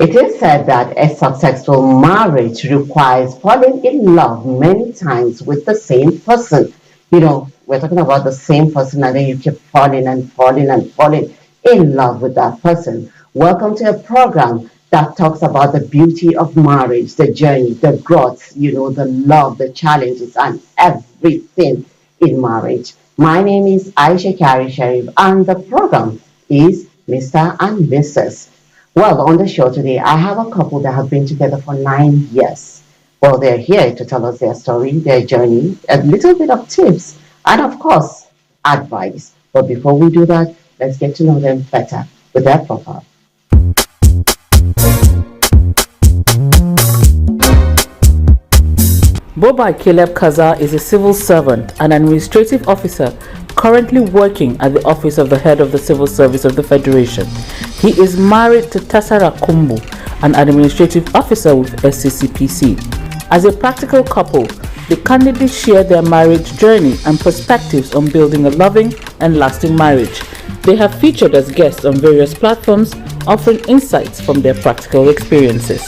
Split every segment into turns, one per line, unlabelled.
It is said that a successful marriage requires falling in love many times with the same person. We're talking about the same person, and then you keep falling and falling and falling in love with that person. Welcome to a program that talks about the beauty of marriage, the journey, the growth, the love, the challenges, and everything in marriage. My name is Aisha Kari Sharif, and the program is Mr. and Mrs. Well, on the show today, I have a couple that have been together for 9 years. Well, they're here to tell us their story, their journey, a little bit of tips, and of course, advice. But before we do that, let's get to know them better with their profile.
Boba Caleb Kaza is a civil servant and administrative officer currently working at the office of the head of the Civil Service of the Federation. He is married to Tasara Kumbu, an administrative officer with SCCPC. As a practical couple, the candidates share their marriage journey and perspectives on building a loving and lasting marriage. They have featured as guests on various platforms, offering insights from their practical experiences.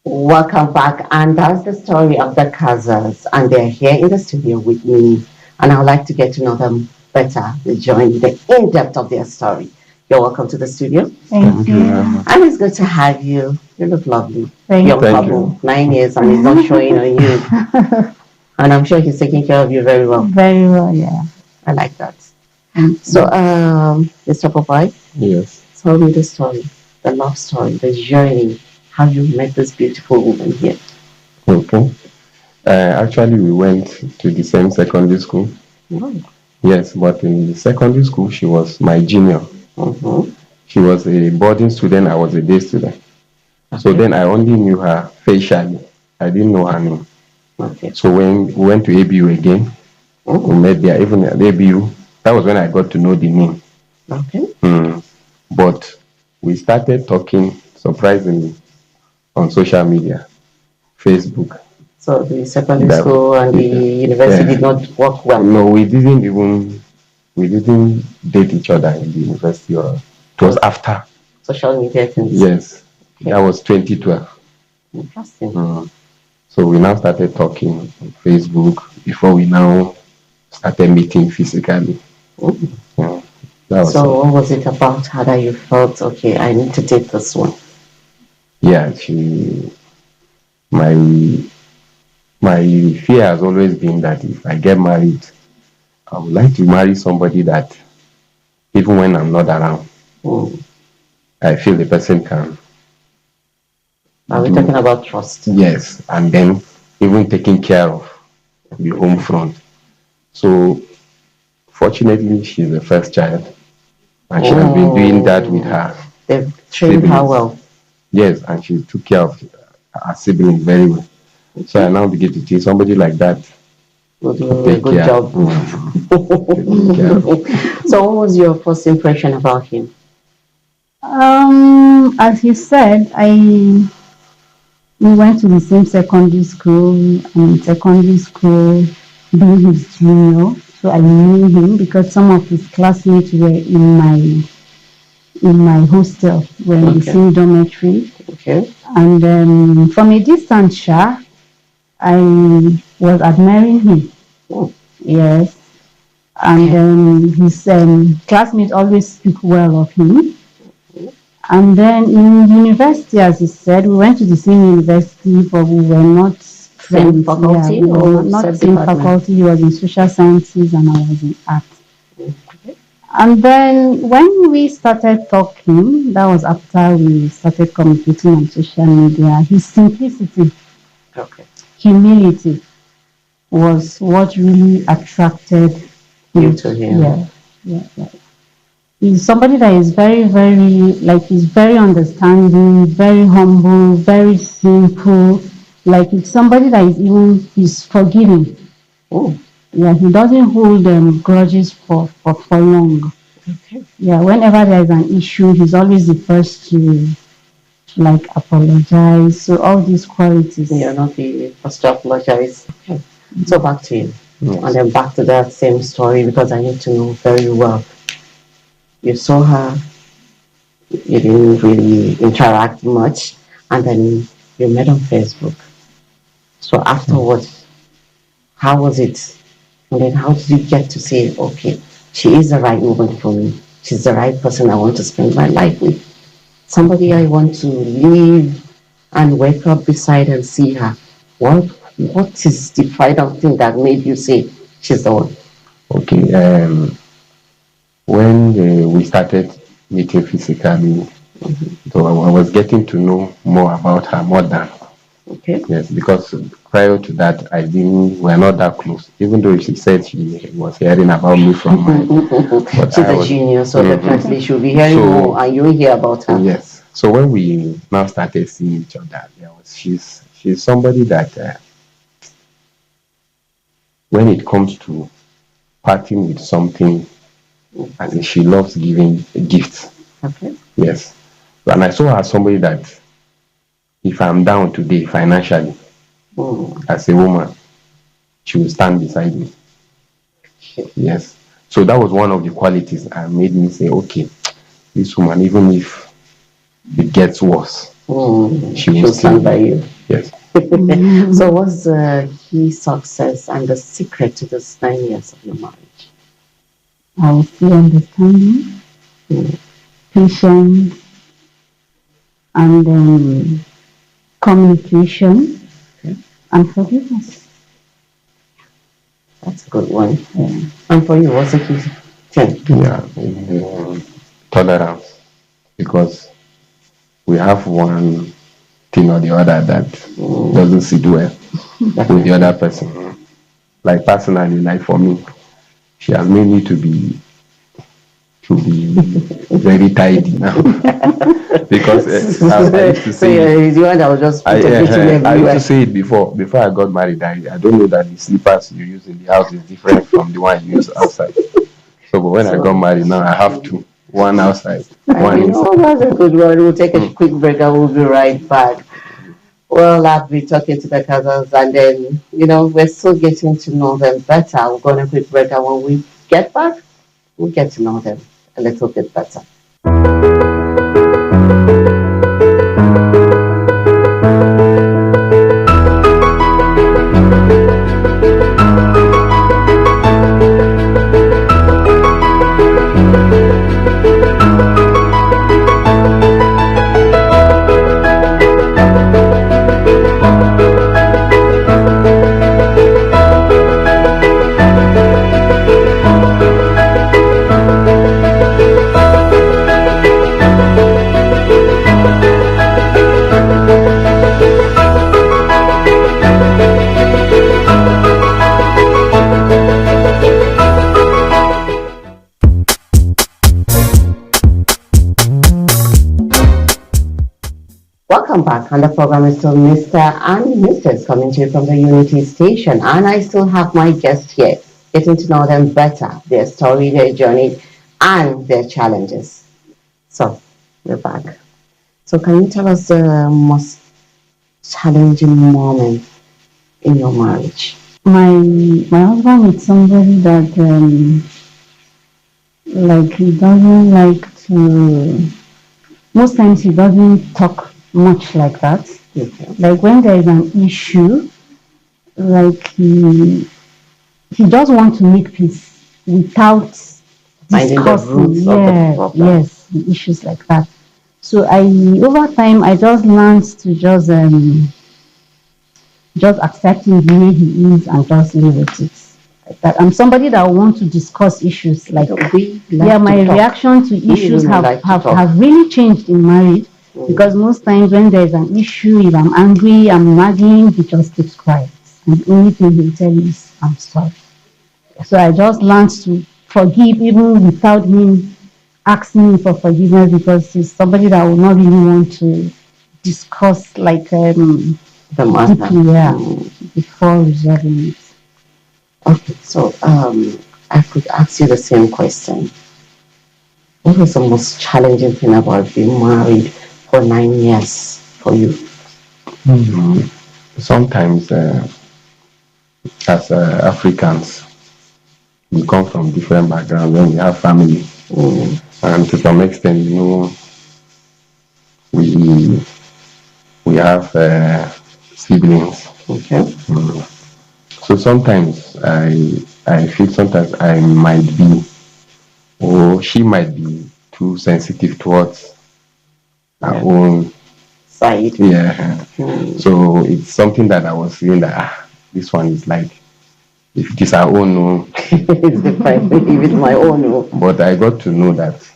Welcome back, and that's the story of the Kazas, and they're here in the studio with me, and I'd like to get to know them better, the journey, the in-depth of their story. You're welcome to the studio.
Thank you.
And it's good to have you. You look lovely.
Thank
Young couple, 9 years, and he's not showing on you. And I'm sure he's taking care of you very well.
Very well, yeah.
I like that. So, Mr. Popeye?
Yes.
Tell me the story, the love story, the journey, how you met this beautiful woman here.
Okay. Actually, we went to the same secondary school.
Oh.
Yes, but in the secondary school, she was my junior.
Mm-hmm.
She was a boarding student. I was a day student.
Okay.
So then I only knew her facially. I didn't know her name.
Okay.
So when we went to ABU again, we met there. Even at ABU, that was when I got to know the name.
Okay.
But we started talking, surprisingly, on social media, Facebook.
So the secondary school and the university did not work well.
No, we didn't date each other in the university. It was after.
Social media things.
Yes. Okay. That was 2012.
Interesting.
So we now started talking on Facebook before we now started meeting physically.
So what was it about her that you felt, okay, I need to date this one?
Yeah, my fear has always been that if I get married, I would like to marry somebody that even when I'm not around, I feel the person can.
Are we talking about trust?
Yes, and then even taking care of the home front. So fortunately, she's the first child, and she has been doing that with her.
They've trained her well.
Yes, and she took care of her siblings very well. So I now begin to think somebody like that
will do a good job. So what was your first impression about him?
As you said, we went to the same secondary school, and secondary school being his junior, so I knew him because some of his classmates were in my hostel, were in the same dormitory.
Okay.
And from a distance, I was admiring him.
Oh.
Yes. And his classmates always speak well of him. And then in university, as he said, we went to the same university, but we were not
Same
friends.
faculty
Yeah, we were
or
not
same
same
department?
faculty. He was in social sciences and I was in art. And then when we started talking, that was after we started communicating on social media, his simplicity,
Okay.
humility was what really attracted
You
me.
to him.
Yeah. He's somebody that is very, very, like, he's very understanding, very humble, very simple. Like, it's somebody that is forgiving.
Oh,
Yeah, he doesn't hold grudges for long.
okay.
Yeah, whenever there's an issue, he's always the first to like apologize. So all these qualities.
You're not the first to apologize. Okay. So back to you.
Yes.
And then back to that same story because I need to know very well. You saw her, you didn't really interact much, and then you met on Facebook. So afterwards, how was it? And then how did you get to say, okay, she is the right woman for me. She's the right person I want to spend my life with. Somebody I want to live and wake up beside and see her. What is the final thing that made you say she's the one?
Okay. When we started meeting physically, so I was getting to know more about her more than.
Okay.
Yes, because prior to that, we're not that close. Even though she said she was hearing about me from my. But
She's a genius, so definitely she'll be hearing more and you'll hear about her.
Yes. So when we now started seeing each other, she's somebody that when it comes to parting with something, and she loves giving gifts.
Okay.
Yes. And I saw her as somebody that if I'm down today financially, as a woman, she will stand beside me. Yes. So that was one of the qualities that made me say, okay, this woman, even if it gets worse, she will
stand by you.
Yes.
So what's the key success and the secret to this 9 years of your marriage?
I will still understanding, patience, and communication, and forgiveness.
That's a good one. Yeah. And for you, what's the key thing?
Yeah, tolerance, because we have one thing or the other that doesn't sit well with the other person. Like personally, like for me, she has made me to be very tidy now. Because I used to say
the one that was just
I used to say it before I got married. I don't know that the slippers you use in the house is different from the one you use outside. So, but when I got married, now I have two. One outside, one inside.
Oh, that's a good one. We'll take a quick break and we'll be right back. Well, I've been talking to the cousins and then, we're still getting to know them better. We'll go on a quick break and when we get back, we'll get to know them a little bit better. Welcome back, and the program is still Mr. and Mrs. coming to you from the Unity Station, and I still have my guests here, getting to know them better, their story, their journey, and their challenges. So, we're back. So, can you tell us the most challenging moment in your marriage?
My husband is somebody that he doesn't like to. Most times he doesn't talk much like that.
Okay.
Like when there is an issue, like he does want to make peace. without
Finding the
discussing.
roots of the problem.
Yes, the issues like that. So over time, I just learned to just accept him the way he is and just live with it. Like that. I'm somebody that want to discuss issues. Like my reaction to issues have really changed in marriage. Because most times when there's an issue, if I'm angry, I'm nagging, he just keeps quiet. And the only thing he'll tell me is, I'm sorry. So I just learned to forgive even without him asking me for forgiveness, because he's somebody that will not really want to discuss like
the matter.
Deeply, before resolving it.
Okay, so I could ask you the same question. What was the most challenging thing about being married for 9 years for you?
Sometimes, as Africans, we come from different backgrounds when we have family. And to some extent, we have siblings.
Okay.
So sometimes I feel sometimes I might be, or she might be, too sensitive towards her own
side.
Yeah. So it's something that I was feeling that this one is like, if it is our own, no.
It's different. If it's my own, no.
But I got to know that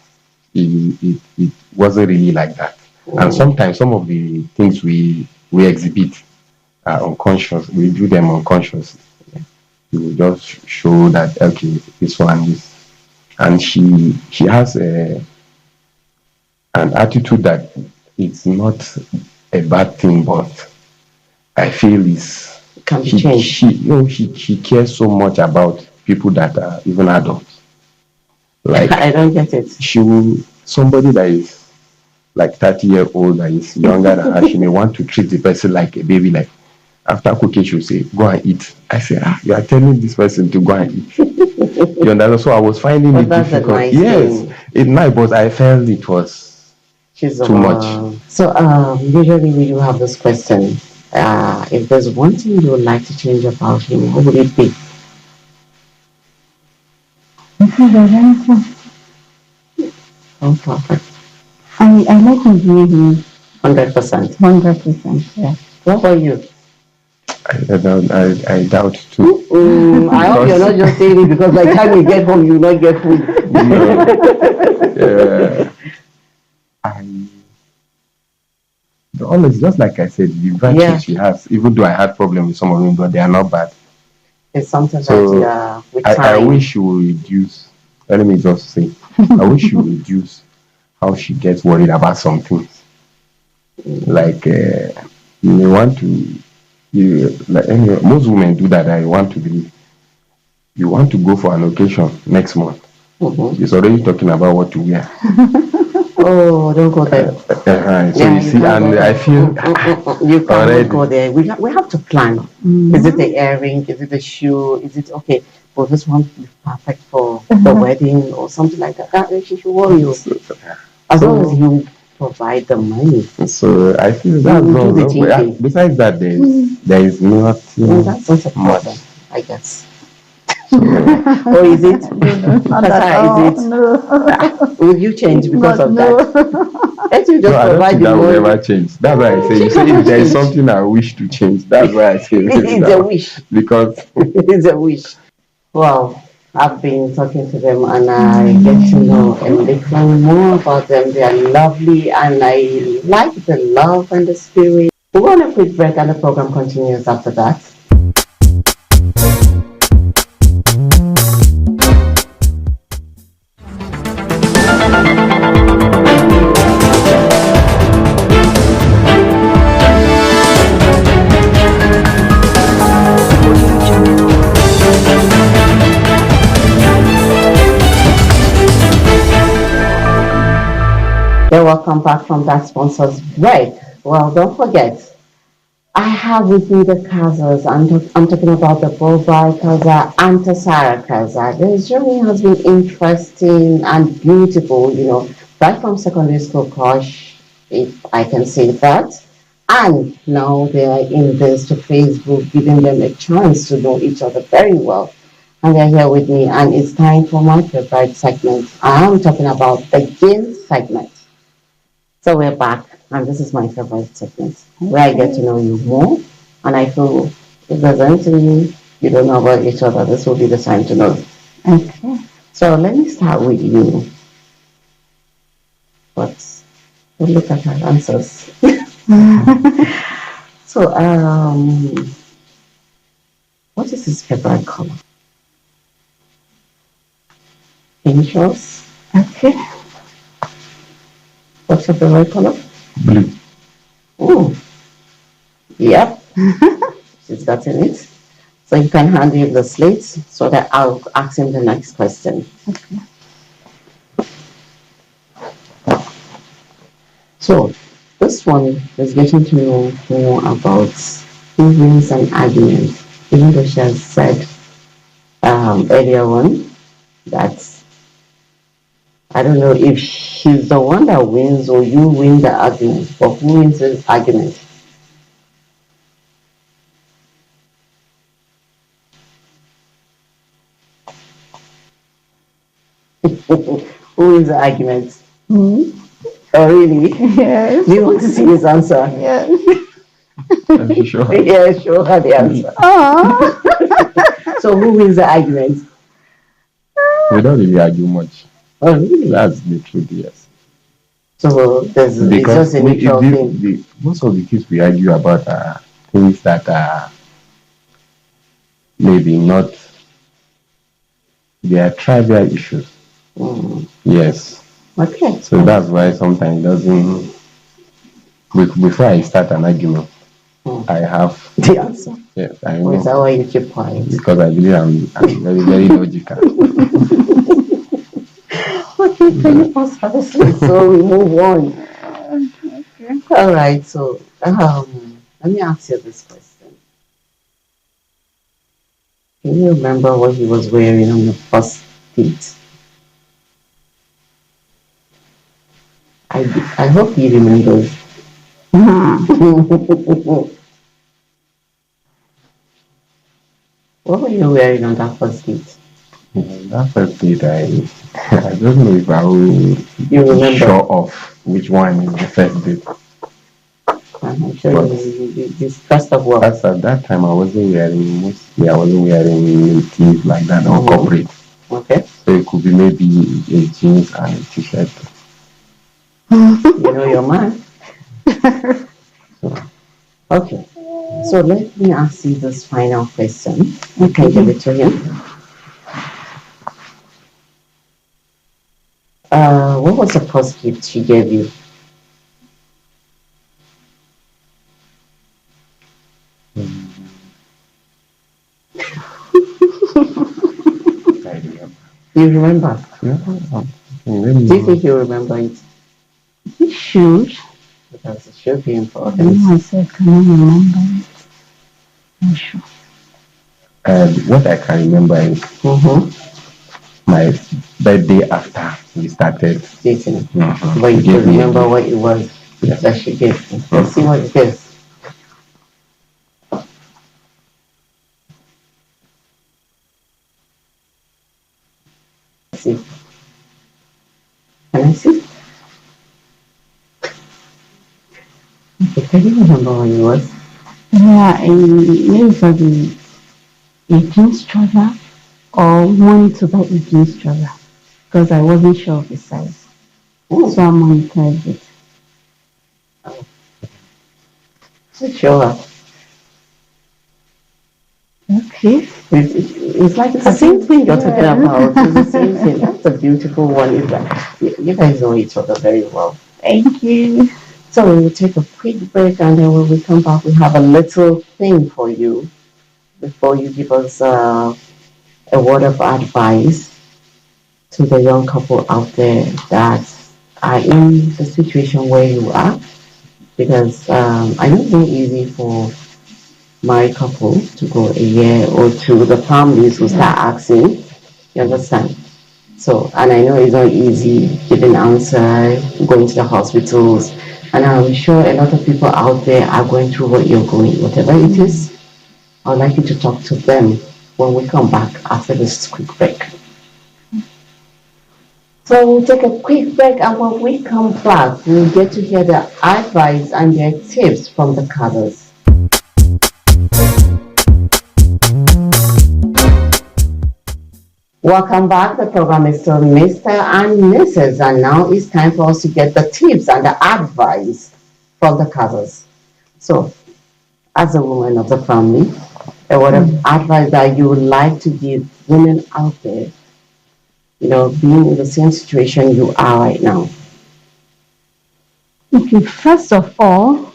it wasn't really like that. And sometimes some of the things we exhibit are unconscious. We do them unconsciously. You just show that, okay, this one is. And she has an attitude that it's not a bad thing, but I feel
can be changed.
She cares so much about people that are even adults. Like
I don't get it.
Somebody that is like 30-year-old that is younger than her, she may want to treat the person like a baby. Like after cooking, she'll say, "Go and eat." I say, you are telling this person to go and eat. You understand? So I was finding it difficult.
Nice
it's nice, but I felt it was too much.
So usually we do have this question. If there's one thing you would like to change about him, what would it be? Oh, perfect.
I like him the way he is.
100%.
100%, yeah.
What about you?
I doubt too.
I hope you're not just saying it because by the time you get home, you will not get food.
Honestly, just like I said, the virtues she has, even though I had problems with some of them, but they are not bad.
It's something that with time.
I wish you would reduce. Let me just say, I wish you would reduce how she gets worried about some things. Like you may want to, anyway, most women do that. I want to believe. You want to go for an occasion next month. She's already talking about what to wear.
Oh, don't go there.
So you see, and I feel
you can't go there. We have to plan. Is it the earring? Is it the shoe? Is it okay? Will this one be perfect for the wedding or something like that? That she should worry you. As long as you provide the money.
So I feel that's wrong. Besides that, there is nothing.
That's not a problem, I guess. Or is it?
No.
Will you change because of that? Let you just provide the money.
That will never change. That's why I say, you say if there is something I wish to change, that's why I say
it's a wish.
Because
it's a wish. Well, I've been talking to them and I get to know a little more about them. They are lovely and I like the love and the spirit. We'll go on a quick break and the program continues after that. Welcome back from that sponsor's break. Well, don't forget, I have with me the Kazas. I'm talking about the Bobai Kaza and Tasara Kaza. Their journey has been interesting and beautiful, right from secondary school crush, if I can say that. And now they are in this to Facebook, giving them a chance to know each other very well. And they're here with me, and it's time for my favorite segment. I'm talking about the game segment. So we're back, and this is my favorite segment where I get to know you more, and I feel if there's anything you don't know about each other, this will be the time to know.
Okay.
So let me start with you. But we'll look at our answers. So, what is his favorite color? Initials.
Okay.
What's your favorite color?
Blue.
Oh, yep. She's gotten it. So you can hand him the slates so that I'll ask him the next question.
Okay.
So this one is getting to know more about feelings and arguments, even though she has said earlier on that I don't know if she's the one that wins or you win the argument, but who wins the argument? Who wins the argument?
Hmm.
Oh, really?
Yes.
Do you want to see his answer?
Yes.
Are you sure?
Yeah, sure, have the answer.
Oh.
So who wins the argument?
We don't really argue much.
Oh, really?
That's the truth, yes.
So it's
Because
just a mutual thing.
most of the things we argue about are things that are maybe not, they are trivial issues.
Mm.
Yes.
Okay.
So that's why sometimes it doesn't, before I start an argument, I have
the answer.
Yes, I
Or is that
know.
why you keep quiet?
Because I believe I'm very, very logical.
Okay, can you pause for this one? So we move on.
Okay.
All right, so let me ask you this question. Can you remember what he was wearing on the first date? I hope he remembers. What were you wearing on that first date?
That first date, I don't know if I will
You remember?
show off which one is the first date.
I'm sure you discussed of what?
As at that time, I wasn't wearing tees like that or corporate.
Okay.
So it could be maybe a jeans and a t-shirt.
You know your man. Okay. So let me ask you this final question. You can give it to him. What was the first gift she gave you?
I remember.
You remember?
Yeah.
Do you think you remember it?
You should.
Because it should be
I
important.
myself cannot remember it. I'm sure.
What I can remember is my birthday after we started
Dating.
Mhm.
But you
Give
can
me a
remember
gift.
what it was
Yes.
that she gave you. Let's see what it is. Let's see. Can I see? Okay, can you remember what it was?
Yeah, maybe for the 18 stroller or wanted to buy 18 stroller because I wasn't sure of the size.
Ooh.
So I monitored it.
So show up.
Okay.
It's like it's the same thing you're talking about. It's the same thing. That's a beautiful one. It's like, you guys know each other very well.
Thank you.
So we'll take a quick break, and then when we come back, we have a little thing for you before you give us a word of advice to the young couple out there that are in the situation where you are. Because I know it's not easy for married couple to go a year or two. The families will start asking. You understand? So, and I know it's not easy giving answer, going to the hospitals, and I'm sure a lot of people out there are going through what you're going, whatever it is. I'd like you to talk to them when we come back after this quick break. So we'll take a quick break, and when we come back, we'll get to hear the advice and their tips from the colors. Welcome back. The program is still Mr. and Mrs. And now it's time for us to get the tips and the advice from the colors. So, as a woman of the family, a word of advice that you would like to give women out there, being in the same situation you are right now?
Okay, first of all,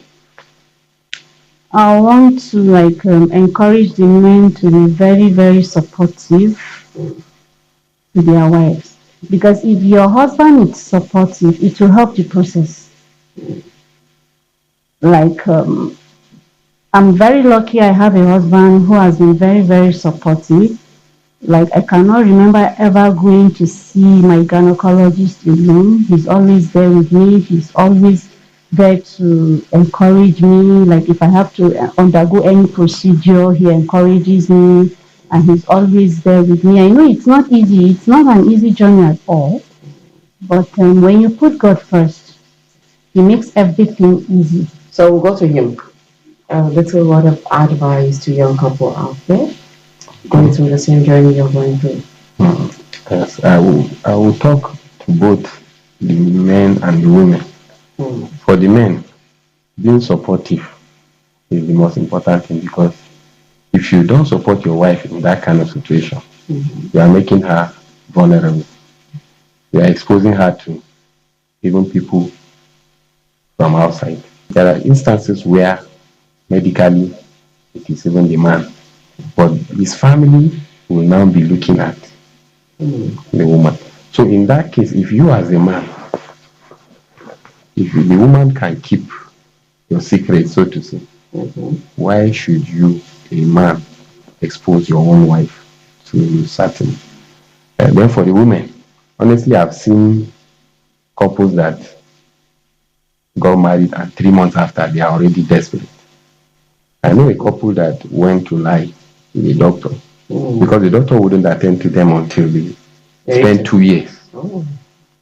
I want to encourage the men to be very, very supportive to their wives. Because if your husband is supportive, it will help the process. I'm very lucky I have a husband who has been very, very supportive. I cannot remember ever going to see my gynecologist alone. He's always there with me. He's always there to encourage me. If I have to undergo any procedure, he encourages me, and he's always there with me. I know it's not easy. It's not an easy journey at all. But when you put God first, he makes everything easy.
So we'll go to him. A little word of advice to young couple out there going through the same journey you're going through.
Yes, I will talk to both the men and the women. For the men, being supportive is the most important thing, because if you don't support your wife in that kind of situation, you are making her vulnerable. You are exposing her to even people from outside. There are instances where medically it is even the man, but his family will now be looking at the woman. So in that case, if you as a man, if the woman can keep your secret, so to say, why should you, a man, expose your own wife to certain? Then for the women, honestly, I've seen couples that got married and 3 months after they are already desperate. I know a couple that went to lie to the doctor because the doctor wouldn't attend to them until they spent 2 years.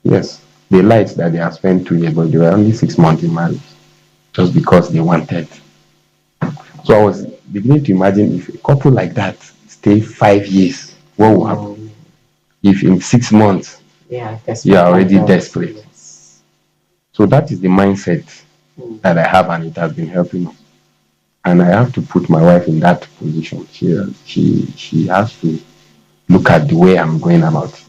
Yes, they lied that they have spent 2 years, but they were only 6 months in marriage just because they wanted. So I was beginning to imagine if a couple like that stay 5 years, what will happen? If in 6 months you are already desperate. Yes. So that is the mindset that I have, and it has been helping me. And I have to put my wife in that position. She has to look at the way I'm going about it.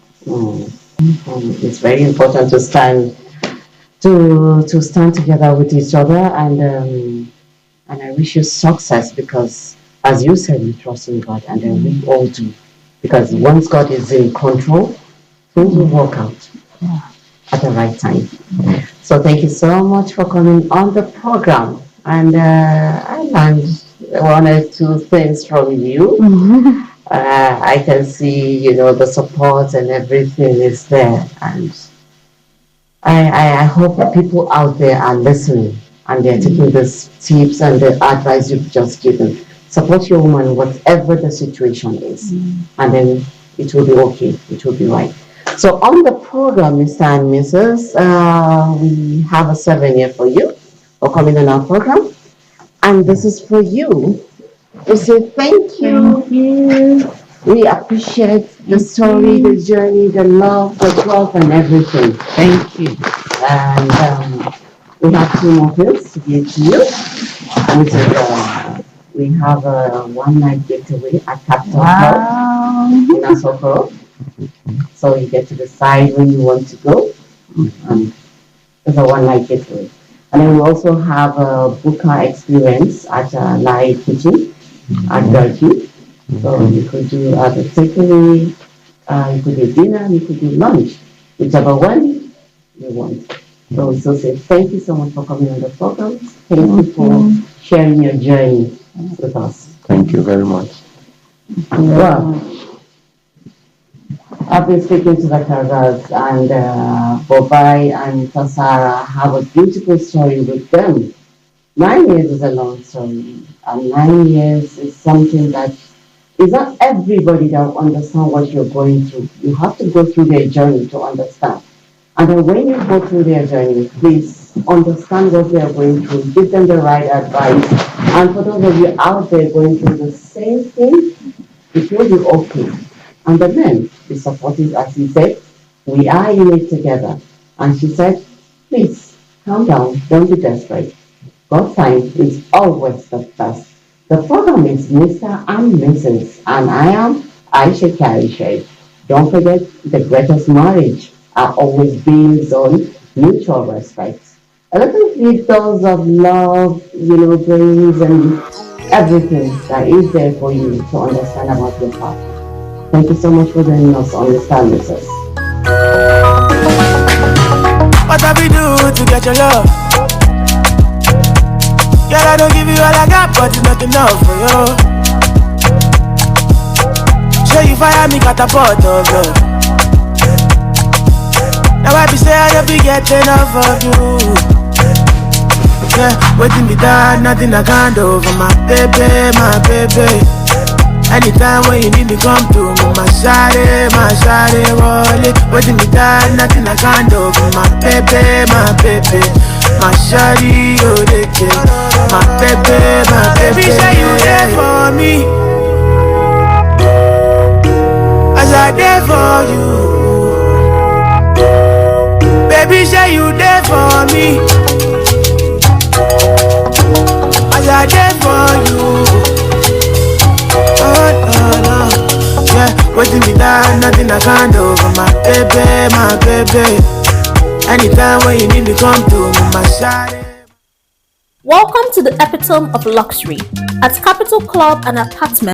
It's very important to stand together with each other, and I wish you success, because as you said, we trust in God, and then we all do, because once God is in control, things will work out at the right time. So thank you so much for coming on the program, and I learned one or two things from you. I can see, the support and everything is there, and I hope that people out there are listening and they're taking these tips and the advice you've just given. Support your woman, whatever the situation is, and then it will be okay, it will be right. So on the program, Mr. and Mrs., we have a souvenir for you for coming on our program, and this is for you. We say thank you.
Thank you.
We appreciate the story, the journey, the love, the growth, and everything. Thank you. And we have 2 more pills to give to you. Which is, we have a one-night getaway at Capital House in Asoko. So you get to decide when you want to go. It's a one-night getaway. And then we also have a Buka experience at Lai Kitchen at Garki. So you could do the takeaway, you could do dinner, you could do lunch, whichever one you want. So we still say thank you so much for coming on the program. Thank you for sharing your journey with us.
Thank you very much.
Well, I've been speaking to the Kazas, and Bobai and Tasara have a beautiful story with them. 9 years is a long story, and 9 years is something that It's not everybody that will understand what you're going through. You have to go through their journey to understand. And then when you go through their journey, please understand what they are going through, give them the right advice. And for those of you out there going through the same thing, it will be okay. And the men, be supportive, as he said, we are in it together. And she said, please, calm down, don't be desperate. God's time is always the best. The program is Mr. and Mrs. and I am Aisha Carey. Don't forget, the greatest marriage are always based on mutual respect. A little dose of love, brings and everything that is there for you to understand about your partner. Thank you so much for joining us on Mr. and Mrs.
What have we do to get your love? Girl, I don't give you all I got, but it's not enough for you. Show you fire me catapult of love. Now I be say I don't be getting enough of you. Yeah, waiting be done, nothing I can't do for my baby, my baby. Anytime when you need me, come to me, my shawty, roll it. Waiting me done, nothing I can't do for my baby, my baby. My shawty, oh, they care. My baby, my baby. Say you there for me, as I there for you. Baby, say you there for me, as I there for you. Yeah, waiting me down, nothing I can't do for my baby, my baby. Anytime when you need me, come to me, my shawty.
Welcome to the epitome of luxury at Capital Club and Apartment.